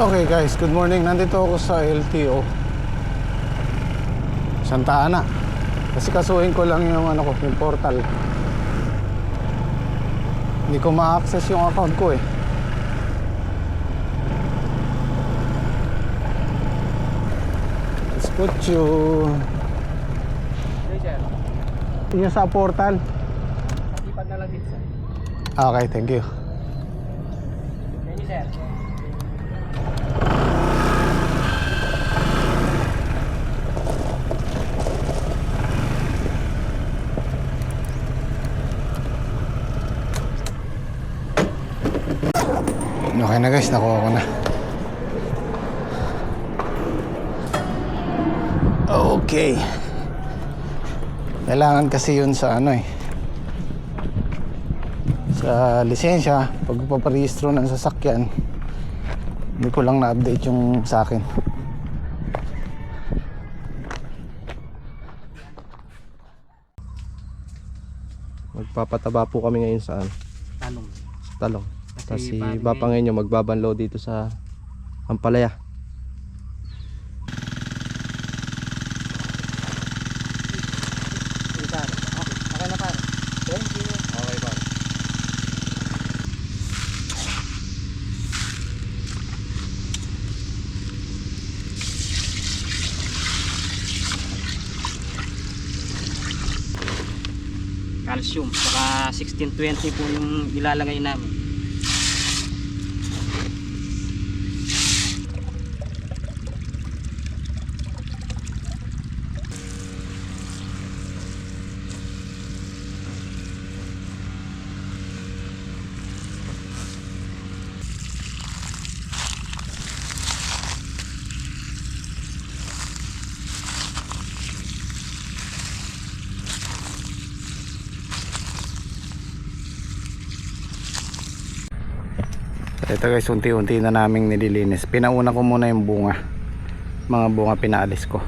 Okay guys, good morning. Nandito ako sa LTO Santa Ana. Kasi kasuhin ko lang yung yung portal. Hindi ko ma-access yung account ko eh. Let's put you yung sa portal. Ipad na lang dito, sir. Okay, thank you. Thank you, sir. Okay na guys, nakuha ko na. Okay. Kailangan kasi yun sa sa lisensya, pag paparehistro ng sasakyan. Hindi ko lang na-update yung sa akin. Magpapataba po kami ngayon sa Tanong. talong. Kasi bali bapangin nyo magbabanlaw dito sa Ampalaya. Okay na, pare. Thank you. Okay ba? Calcium, saka 1620 po yung ilalagay namin. Ito guys, unti-unti na naming nililinis. Pinauna ko muna yung bunga. Mga bunga pinaalis ko.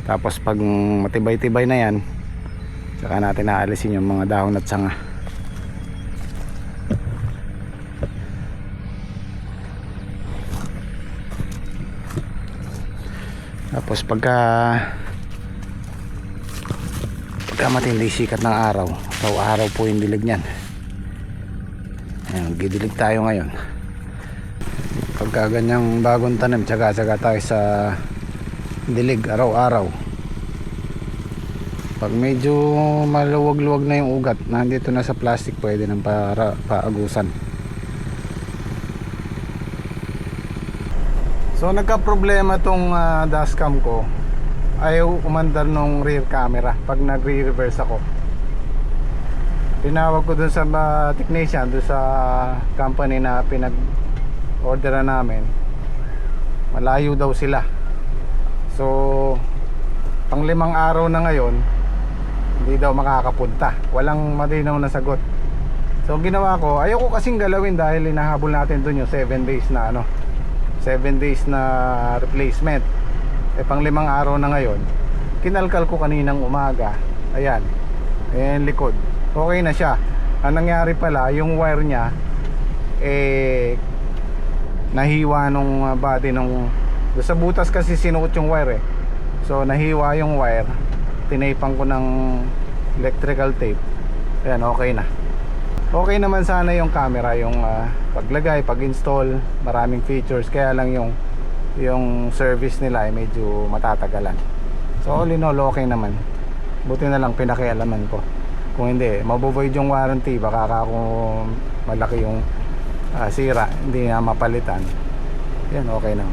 Tapos pag matibay-tibay na yan, saka natin naalisin yung mga dahon at sanga. Tapos pagka matindi sikat ng araw, araw po yung dilig nyan. Ayan, gidilig tayo ngayon. Pagka ganyang bagong tanim, tsaga-tsaga tayo sa dilig araw-araw. Pag medyo maluwag-luwag na yung ugat, nandito na sa plastic, pwede nang paagusan. So nagka-problema tong dashcam ko. Ayaw umandar nung rear camera pag nagre-reverse ako. Tinawag ko dun sa technician, dun sa company na pinag-orderan namin. Malayo daw sila. So pang 5 araw na ngayon, hindi daw makakapunta. Walang malinaw na sagot. So ginawa ko, ayaw ko kasing galawin dahil hinahabol natin dun yung 7 days na 7 days na replacement. Pang 5 araw na ngayon. Kinalkal ko kaninang umaga. Ayan. Ayan likod. Okay na siya. Ang nangyari pala, yung wire niya nahiwa nung body nung sa butas kasi sinuot yung wire So nahiwa yung wire. Tinapang ko ng electrical tape. Ayan, okay na. Okay naman sana yung camera, yung paglagay, pag-install, maraming features, kaya lang yung service nila ay medyo matatagalan. So all in all, okay naman. Buti na lang pinakialaman ko. Kung hindi, mabovoid yung warranty, baka kung malaki yung sira, hindi na mapalitan. Yan, okay na.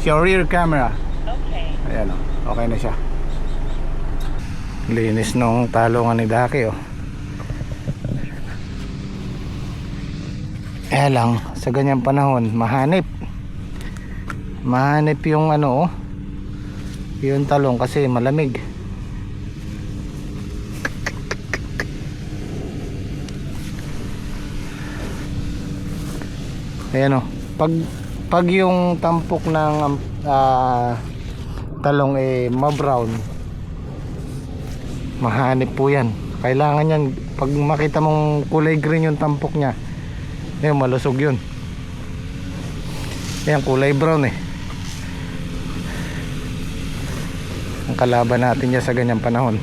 Your rear camera. Okay. Ayan, okay na siya. Linis nung talungan ni Daki Kaya lang, sa ganyang panahon, mahanip yung yung talong kasi malamig. Ayan pag yung tampok ng talong ma-brown, mahanip po yan. Kailangan yan, pag makita mong kulay green yung tampok nya, Ayun, malusog yun. Ayan, kulay brown eh. Ang kalaban natin niya sa ganyang panahon.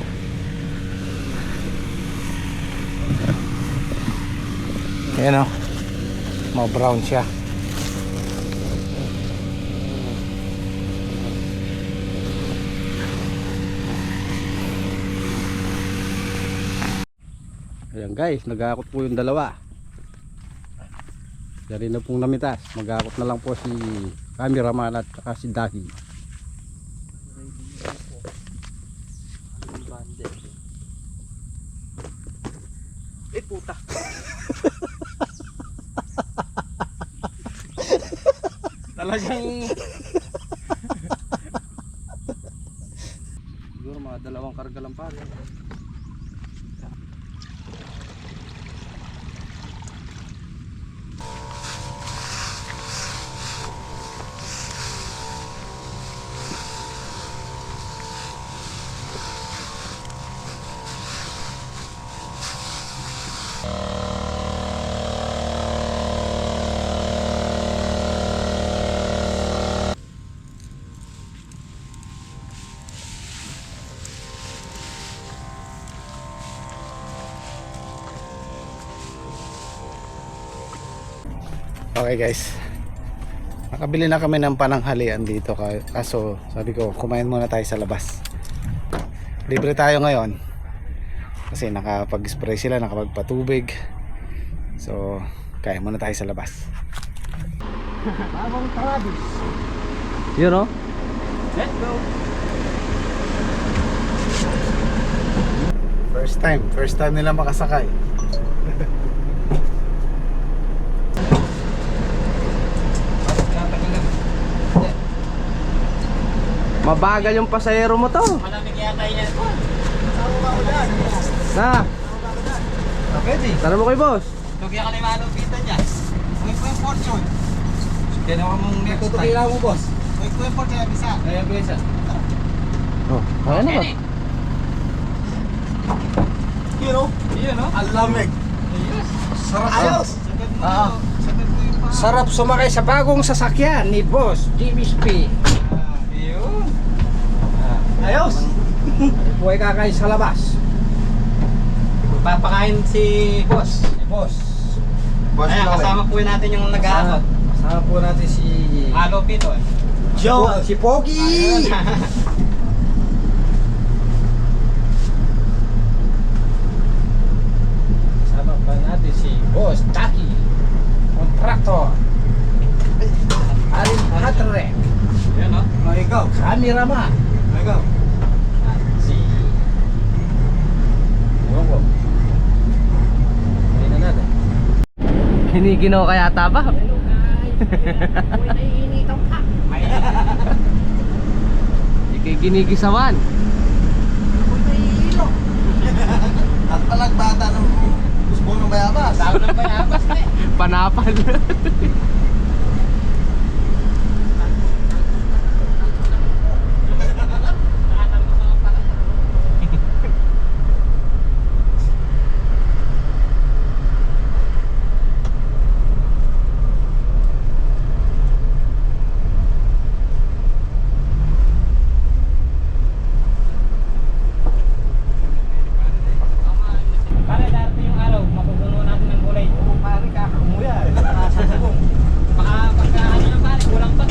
Ayan o, brown siya. Ayan guys, nag-aakot po yung dalawa. Dari na pong namitas. Mag-aakot na lang po si cameraman at saka si Dahi. Puta. Talagang Siguro mga dalawang karga lang pare. Okay guys, nakabili na kami ng pananghalian dito, kaso sabi ko kumain muna tayo sa labas. Libre tayo ngayon kasi nakapag-spray sila, nakapagpatubig. So kaya muna tayo sa labas. Abang Travis. Yun o. Let's go. First time nila makasakay. Mabagal yung pasahero mo to. Malamig yata yan po. Na, Okay, di. tara mo kay boss. Lugyan ka na yung malupitan dyan. Uy ko yung fortune. Ginawa mong next time. Tutugila mo, boss. Uy ko yung fortune, bisa. Ayan, bisa. Oh, kaya na ba? Yun o. Yun o. Ang lamig. Sarap. Ayos. Sagad mo. Ah. Sagad mo yung pa. Sarap sumakay sa bagong sasakyan ni Boss DMSP. Yun. Ayos! Buhay kakain sa labas. Papakain si boss. Si Boss. Ayan, kasama po natin yung nag-aakot. Kasama po natin si Alopito eh. Joe. Si Pogi. Kasama pa natin si Boss Taki. Kontraktor. Arin Hatrek. Yun o. Ikaw. Cameraman. Ikaw. Si Bongo. Ayun na natin. Hiniginaw kaya taba? May Ikay ginigisawan. At palang bata ng busbong ng bayabas. tao ng bayabas na eh. Panapal. Pare, darating yung araw, mapupuno natin ng gulay. Oo, pare, kakumuya. Nakasasabong. Baka pagka ano na pare, kulang pa.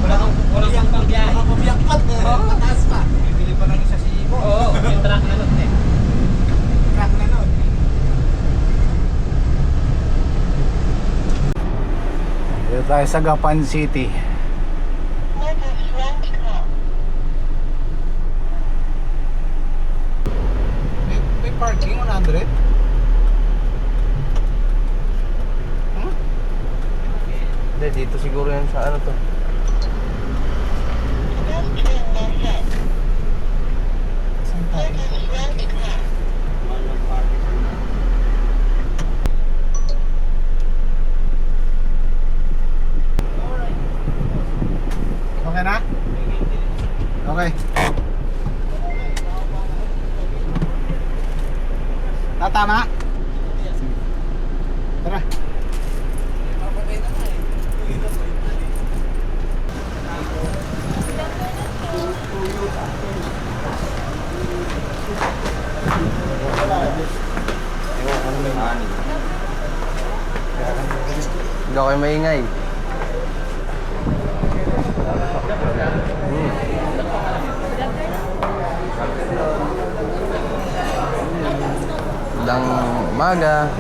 Kulang pang pangbiyahe. Nakapabiyakpat. Mataas pa. Bibili pa ng isa si Boss. Oo, yung truck na nun eh. Crack na nun. Dito tayo sa Gapan City. May parking 100? Hindi, dito siguro yan sa ano to. Saan tayo? Okay na? Okay. Tama? Tara. Hindi ako maingay. Magandang umaga.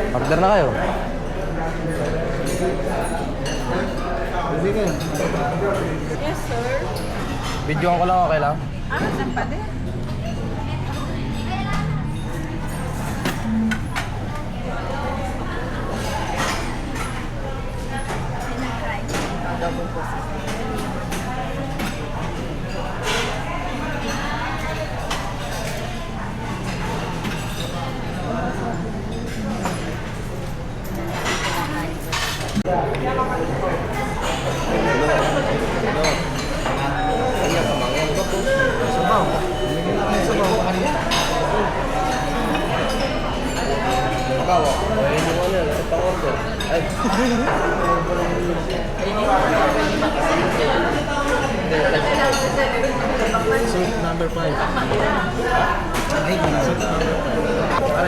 Order na kayo. Yes, sir. Videoan ko lang, okay lang? Saan pa din? Suit number 5. Para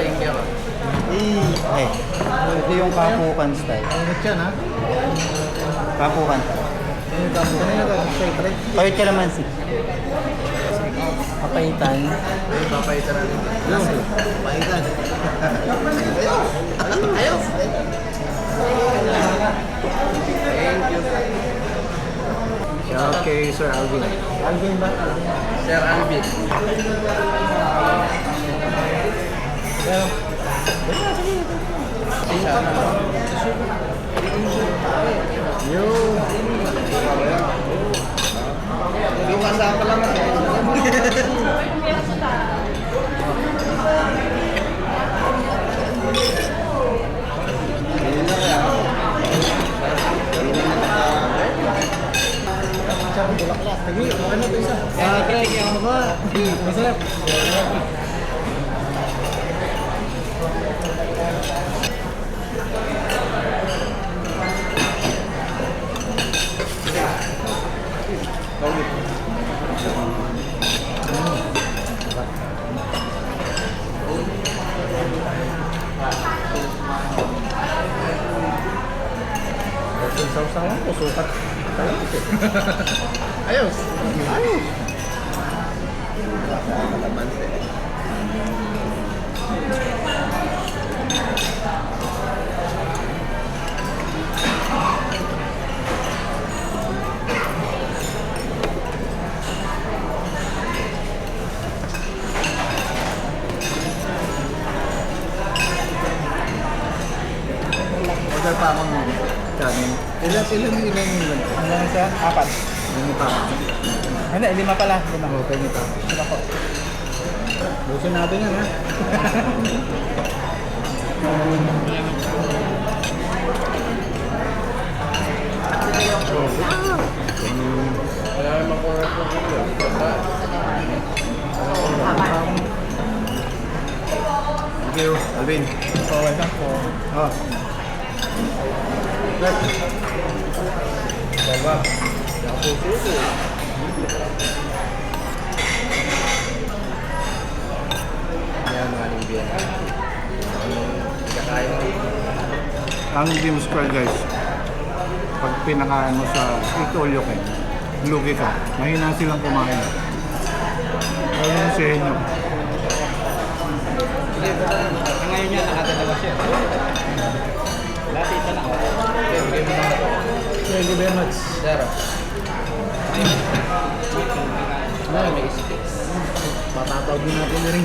yung kaya ka. Ito yung kapukan style. Init yan ha. Kapukan. Kayot ka naman si. Papaitan. Papaitan na rin. Papaitan. Ayos! Okay, Sir Alvin. Alvin ba? Sir Alvin. Yung kasama lang. Craig, yung mga. Masarap. Sausawan ko, sukat. Ayos. Ayos. Order pa akong kanin. Ilan yun? Hanggang sa 4. Hindi pa. Hindi, 5 pala. 5. Okay, hindi pa. Busin natin yan ha. Wala naman ko rin po dito. Thank you, Alvin. So, welcome po. Oh. Baba. Yan, maling biyan. Kakain mo. Ang beam square guys, pag pinakaan mo sa ito yun lugi ka. Mahina silang kumain. Lalo yung sa inyo. Ngayon yan, nakadalawa siya. Lahat isa na. Thank you very much. Zero. May isipin. Patatawag din natin na rin.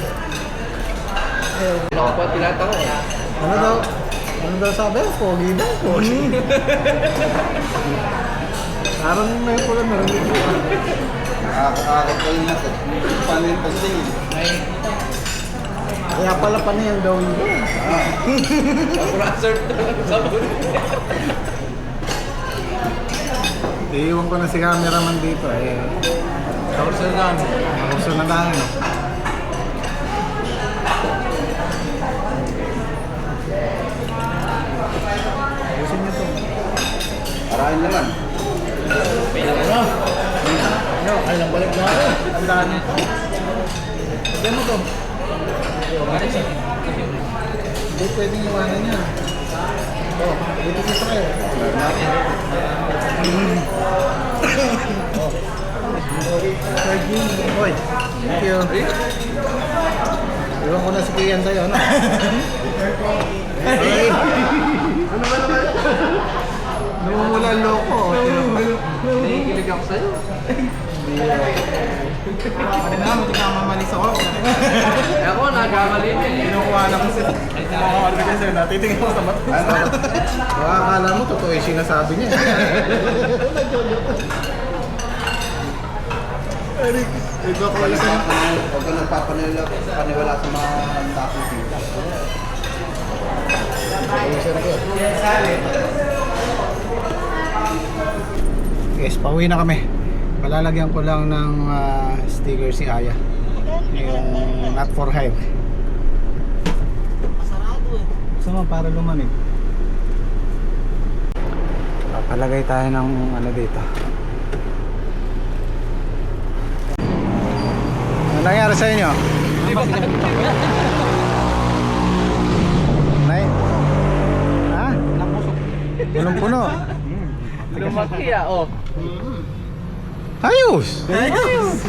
Ano ko pa tinatanong? Ano daw? Ano daw sabi? Pogi daw. Pogi. Parang may pula na rin dito. Nakakakot kayo na ito. Paano yung pagtingin? Kaya pala pa na yung gawin ko. Ang raser. Sabon. Iiwan ko na si cameraman dito eh. Kaurso na namin. Gusto na tayo. Ayusin niyo to. Parahin naman. Ay, lang balik na ako. Ang daan nito. Sabihan mo to. Hindi pwedeng iwanan yan. Oh, dito gusto kayo. Hoy, thank you. Iwan ko na si Kian sa'yo, ano? Ay! Ano ba naman? Namumula ang loko. Nakikilig ako sa'yo. Ano na, hindi ka mamalis ako. Eh ako, nagkamali din eh. Kinukuha na ko sila. Ay, tinakawan ka sa'yo. Natitingin ako sa mata. Baka akala mo, totoo yung sinasabi niya. Iba ko isa. Huwag ka nagpapaniwala sa mga tapos dito. Yes, pauwi na kami. Palalagyan ko lang ng sticker si Aya. Yung not for hire. Masarado eh. Gusto mo para lumamig. Papalagay tayo ng ano dito. Ano nangyari sa inyo? Nay? Ha? Punong-puno. Lumaki ah, oh. Ayos! Ayos!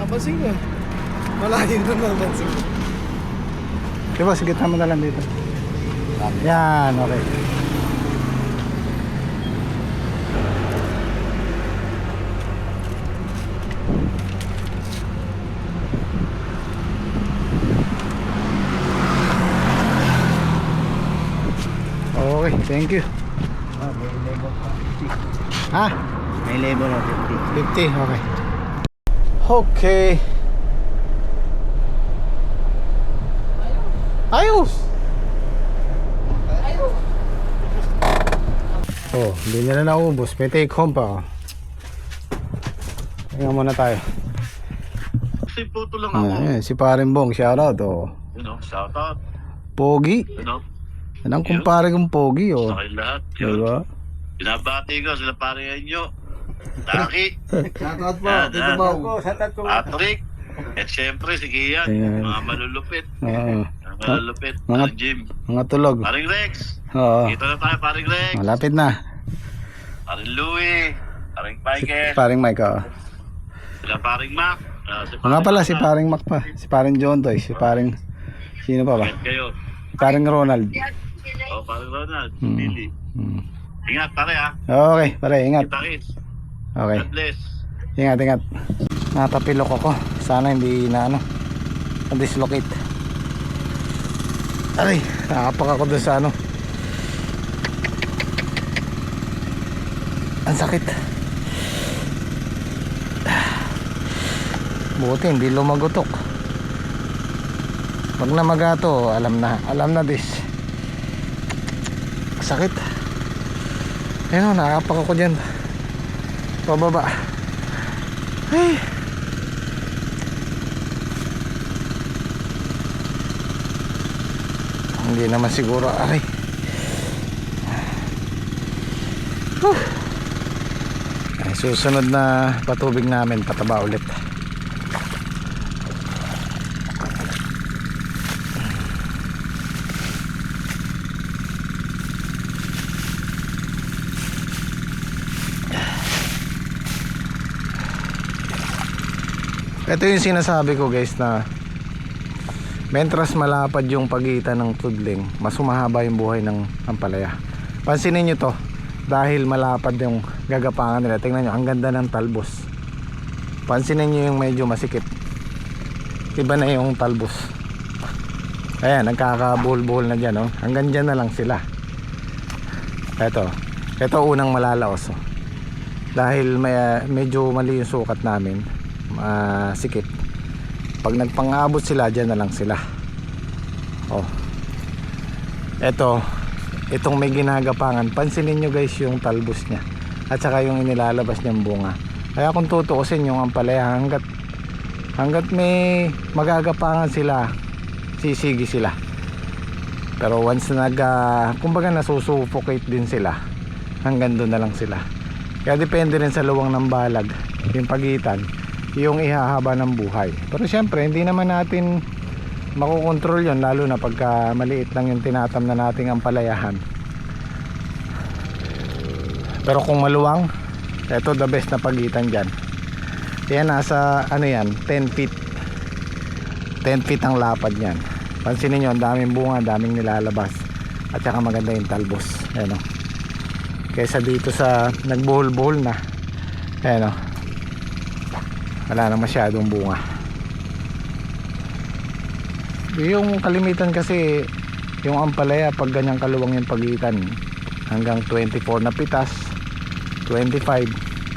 Napansin ko. Malayo na napansin ko. Diba, sige tama na lang dito. Yan, okay. Okay, thank you. Ha? May label of 50, okay. Okay. Ayos! Oh, hindi nila naubos. May take home pa. Oh. Tingnan muna tayo. Si Puto lang ako. Ayan, si Paring Bong, shoutout. Oh. You know, shout out. Pogi. You know, Yan ang kumpare kong Pogi. Oh. sa kayo lahat. Yun. Diba? Binabati ko sila parehan nyo. Taki, Shoutout po. Yan, Tito yan. Bong. Patrick, at syempre si Kian. Ayan. Mga malulupit. Oo. Mga malulupit. Mga- Mga Jim. Mga tulog. Paring Rex. Oo. Kita na tayo, Paring Rex. Malapit na. Paring Louie. Paring Si Michael. Paring Mike. Oh. Sila Paring Mac. Si Mga pala, si Paring Mac pa. Si Paring John Toy. Si Paring... Sino pa ba? Ingat kayo. Si Paring Ronald. O, Paring Ronald. Hmm. Billy. Hmm. Ingat pare ha. Okay, pare, ingat. Kita kits. Okay. God bless. Ingat, ingat. Natapilok ako. Sana hindi na ano, na-dislocate. Aray, nakapak ako doon sa ano. Ang sakit. Buti hindi lumagutok. Pag namagato, alam na this. Sakit. Ayun, nakapak ako dyan. Pababa. Ay. Hindi naman siguro. Aray. Ay, susunod na patubig namin, pataba ulit. Ito yung sinasabi ko guys na Mentras malapad yung pagitan ng tudling, mas humahaba yung buhay ng ampalaya. Pansinin nyo to, dahil malapad yung gagapangan nila. Tingnan nyo, ang ganda ng talbos. Pansinin nyo yung medyo masikip, iba na yung talbos. Ayan, nagkakabuhol-buhol na dyan, oh. Hanggang dyan na lang sila. Ito unang malalaos, oh. Dahil medyo mali yung sukat namin, sikip. Pag nagpang-abot sila, dyan na lang sila. Oh. Itong may ginagapangan, pansinin nyo guys yung talbos nya at saka yung inilalabas niyang bunga. Kaya kung tutuusin yung ampalaya, hanggat may magagapangan sila, sisigi sila. Pero once na kumbaga nasusuffocate din sila, hanggang doon na lang sila. Kaya depende rin sa luwang ng balag, yung pagitan, yung ihahaba ng buhay. Pero syempre hindi naman natin makokontrol yon, lalo na pagka maliit lang yung tinatam na nating ampalayahan. Pero kung maluwang, ito the best na pagitan dyan. Yan nasa 10 feet 10 feet ang lapad nyan. Pansinin nyo, ang daming bunga, daming nilalabas, at saka maganda yung talbos. Ayan, oh. Kaysa dito sa nagbuhol-buhol na, ayan, oh. Wala na masyadong bunga. Yung kalimitan kasi, yung ampalaya pag ganyang kaluwang yung pagitan, hanggang 24 na pitas, 25.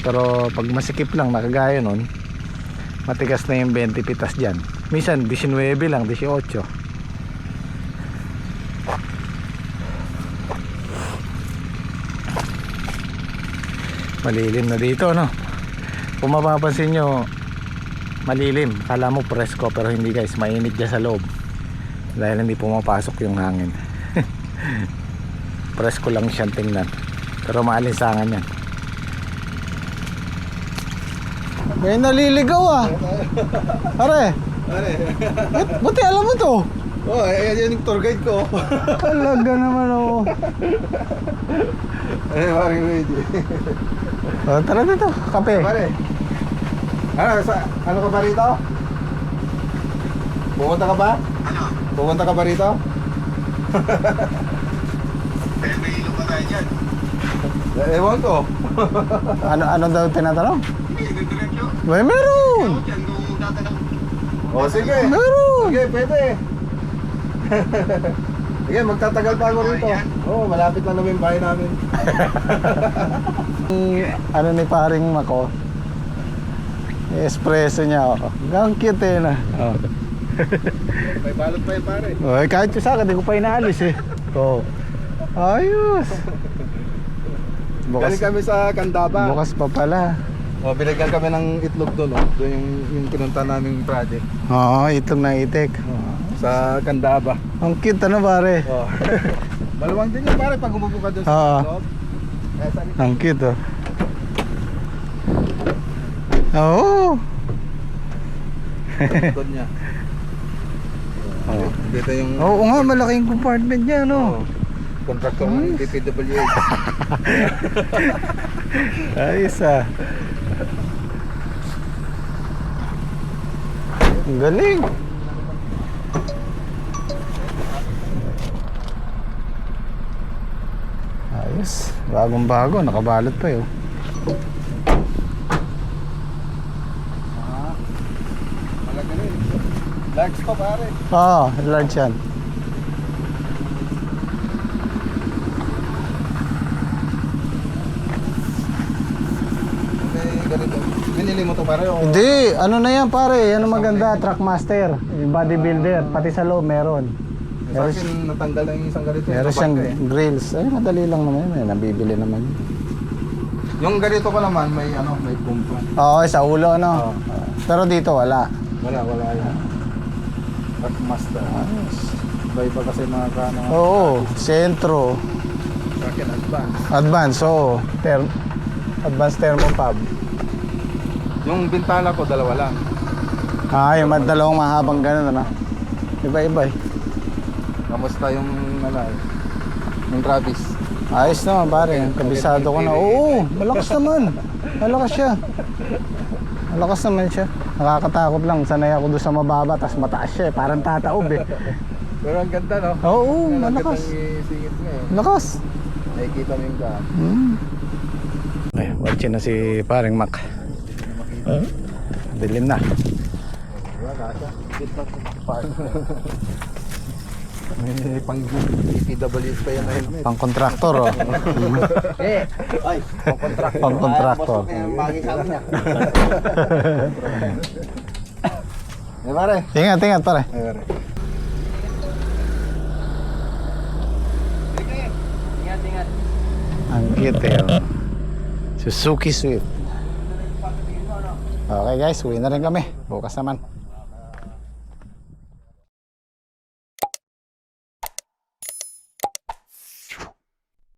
Pero pag masikip lang, nakagaya nun, matigas na yung 20 pitas dyan. Minsan 19 lang, 18. Malilim na dito, no? Kung mapapansin nyo, malilim. Kala mo presko, pero hindi guys, mainit dyan sa loob dahil hindi pumapasok yung hangin. Presko lang siyang tingnan, pero maalinsangan yan. May naliligaw ah. Pare, buti alam mo to. Oh, ayan yung tour guide ko. Talaga naman, oh. Pare, ready. Oh, tara dito, kape. Pare. Ano ka ba rito? Pupunta ka ba? Ano? Pupunta ka ba rito? May ilong ka tayo dyan. Ewan ko. Ano daw tinatanong? Hindi, diretso. May meron. Dyan, kung tatanong. O sige. Meron. Sige, pwede. Sige, magtatagal pa ako rito. Oo, malapit lang namin yung bahay namin. Ano ni paring Mako? Espresso niya, oh. Ang cute eh na. Oh. May balot pa yun, pare. Oh, kahit yung sa akin, di ko pa inaalis eh. Oh. Ayos. Galing kami sa Candaba. Bukas pa pala. O, binigyan kami ng itlog doon, oh. Doon yung pinunta naming project. Oo, itlog na itik. Sa Candaba. Ang cute, ano pare? Oh. Maluwang din yun, pare, pag umupo ka doon Oo. sa loob. Ang cute, oh. Oo. Likod niya. Oh. Dito yung Oo nga, malaking compartment niya, no? contractor ng DPWH. Ayos ah. Ang galing. Ayos. Bagong bago, nakabalot pa yun. Malaki rin. Large pa, pare. Oo, large yan. Ganito. Binili mo to, pare? O? Hindi, ano na yan pare, yan ang maganda, Trackmaster, bodybuilder, pati sa loob meron. Sa akin, natanggal lang yung isang ganito. Meron Ito, siyang bangka eh. grills. Ay, madali lang naman yun, nabibili naman yun. Yung ganito ko naman, may may pumpa. Oo, sa ulo, no? Oo. Pero dito, wala. Wala yan. Trackmaster. Iba kasi mga kano. Oo, sentro, Sa akin, advance. advance, oo. Advanced thermopub. Yung bintana ko, dalawa lang. Ah, yung dalawang mahabang ganun, ano? Iba-iba eh. Kamusta yung, yung Travis? Ayos naman pare, kabisado ko na. Oo, malakas naman. Malakas siya. Malakas naman siya. Nakakatakot lang. Sanay ako doon sa mababa, tas mataas siya eh. Parang tataob eh. Pero ang ganda, no? Oo, malakas. Isingit mo eh. Lakas. Nakikita mo yung daan. Ay, watchin na si paring Mac. Dilim na. Wala siya. May pang PWS pa yan na helmet. Pang kontraktor oh. Eh! Ay! Pang contract. Pang kontraktor. Bagay sa akin niya. Eh pare. Ingat, ingat pare. Eh pare. Ang cute eh. Oh. Suzuki Swift. Okay guys, uwi na rin kami. Bukas naman.